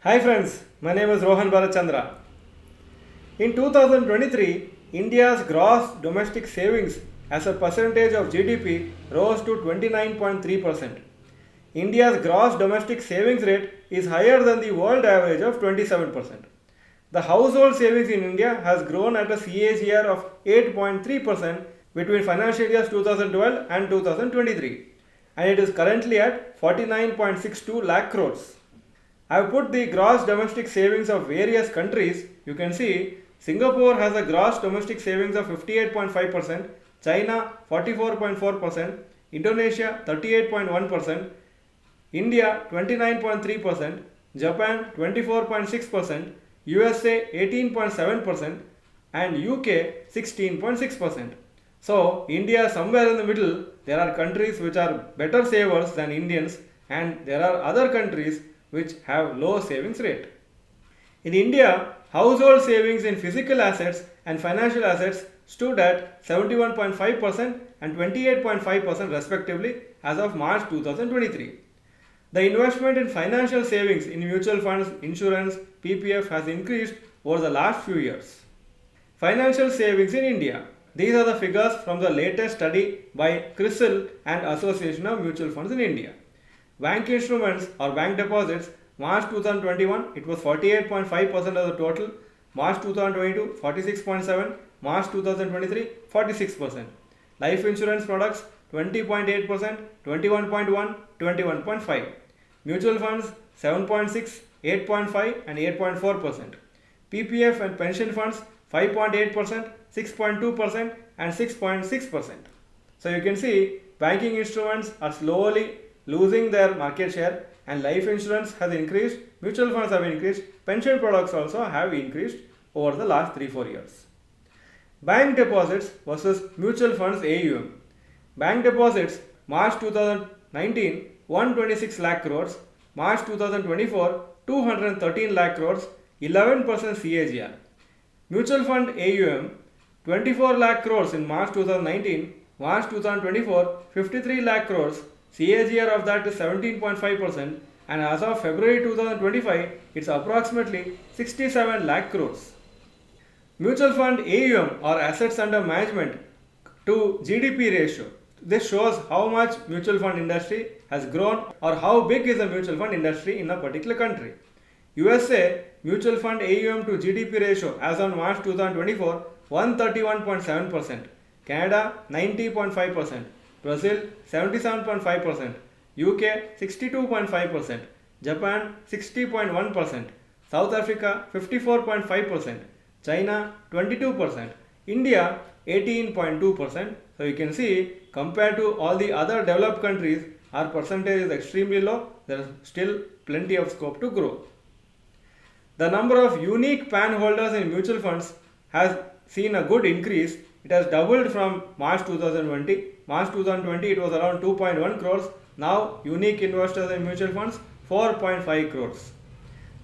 Hi friends, my name is Bharath Chandra. In 2023, India's gross domestic savings as a percentage of GDP rose to 29.3%. India's gross domestic savings rate is higher than the world average of 27%. The household savings in India has grown at a CAGR of 8.3% between financial years 2012 and 2023, and it is currently at 49.62 lakh crores. I have put the gross domestic savings of various countries. You can see Singapore has a gross domestic savings of 58.5%, China 44.4%, Indonesia 38.1%, India 29.3%, Japan 24.6%, USA 18.7%, and UK 16.6%. So, India somewhere in the middle. There are countries which are better savers than Indians, and there are other countries which have low savings rate. In India, household savings in physical assets and financial assets stood at 71.5% and 28.5% respectively as of March 2023. The investment in financial savings in mutual funds, insurance, PPF has increased over the last few years. Financial savings in India. These are the figures from the latest study by CRISIL and Association of Mutual Funds in India. Bank instruments or bank deposits, March 2021 it was 48.5% of the total, March 2022 46.7%, March 2023 46%. Life insurance products 20.8%, 21.1%, 21.5%. Mutual funds 7.6%, 8.5% and 8.4%. PPF and pension funds 5.8%, 6.2% and 6.6%. So you can see banking instruments are slowly losing their market share, and life insurance has increased, mutual funds have increased, pension products also have increased over the last 3-4 years. Bank deposits versus mutual funds AUM. Bank deposits March 2019 126 lakh crores, March 2024 213 lakh crores, 11% CAGR. Mutual fund AUM 24 lakh crores in March 2019, March 2024 53 lakh crores, CAGR of that is 17.5%, and as of February 2025 it's approximately 67 lakh crores. Mutual fund AUM or assets under management to GDP ratio. This shows how much mutual fund industry has grown or how big is the mutual fund industry in a particular country. USA mutual fund AUM to GDP ratio as on March 2024 131.7%, Canada 90.5%, Brazil 77.5%, UK 62.5%, Japan 60.1%, South Africa 54.5%, China 22%, India 18.2%. So you can see compared to all the other developed countries, our percentage is extremely low. There is still plenty of scope to grow. The number of unique PAN holders in mutual funds has seen a good increase. It has doubled from March 2020. March 2020 it was around 2.1 crores. Now unique investors in mutual funds 4.5 crores.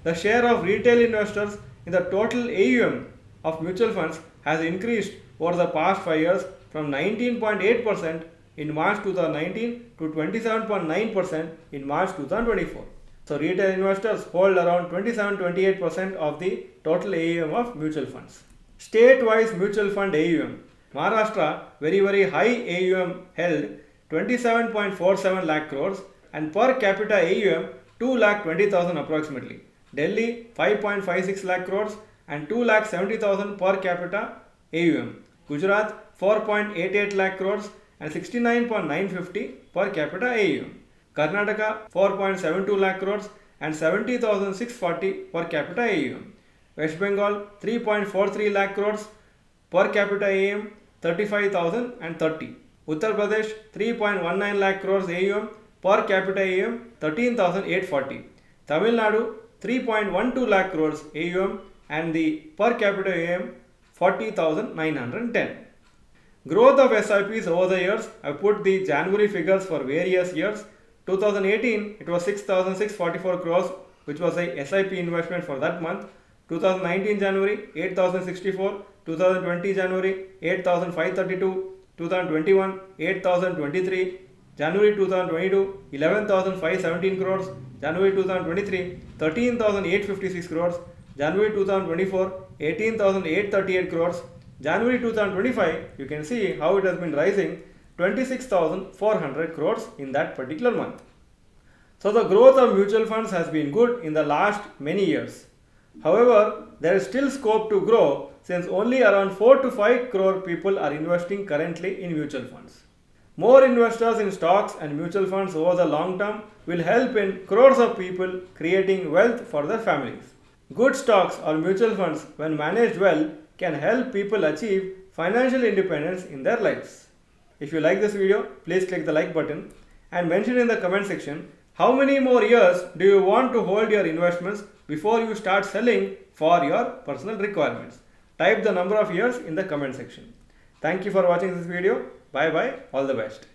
The share of retail investors in the total AUM of mutual funds has increased over the past 5 years from 19.8% in March 2019 to 27.9% in March 2024. So retail investors hold around 27-28% of the total AUM of mutual funds. State-wise mutual fund AUM. Maharashtra very high AUM held 27.47 lakh crores and per capita AUM 2,20,000 approximately. Delhi 5.56 lakh crores and 2,70,000 per capita AUM. Gujarat 4.88 lakh crores and 69.950 per capita AUM. Karnataka 4.72 lakh crores and 70,640 per capita AUM. West Bengal 3.43 lakh crores per capita AUM 35,030. Uttar Pradesh 3.19 lakh crores AUM per capita AUM 13,840. Tamil Nadu 3.12 lakh crores AUM and the per capita AUM 40,910. Growth of SIPs over the years. I put the January figures for various years. 2018 it was 6,644 crores, which was a SIP investment for that month. 2019 January 8,064, 2020 January 8,532, 2021 8,023, January 2022, 11,517 crores. January 2023, 13,856 crores. January 2024, 18,838 crores. January 2025, you can see how it has been rising 26,400 crores in that particular month. So the growth of mutual funds has been good in the last many years. However, there is still scope to grow since only around 4 to 5 crore people are investing currently in mutual funds. More investors in stocks and mutual funds over the long term will help in crores of people creating wealth for their families. Good stocks or mutual funds, when managed well, can help people achieve financial independence in their lives. If you like this video, please click the like button and mention in the comment section how many more years do you want to hold your investments before you start selling for your personal requirements. Type the number of years in the comment section. Thank you for watching this video. Bye bye. All the best.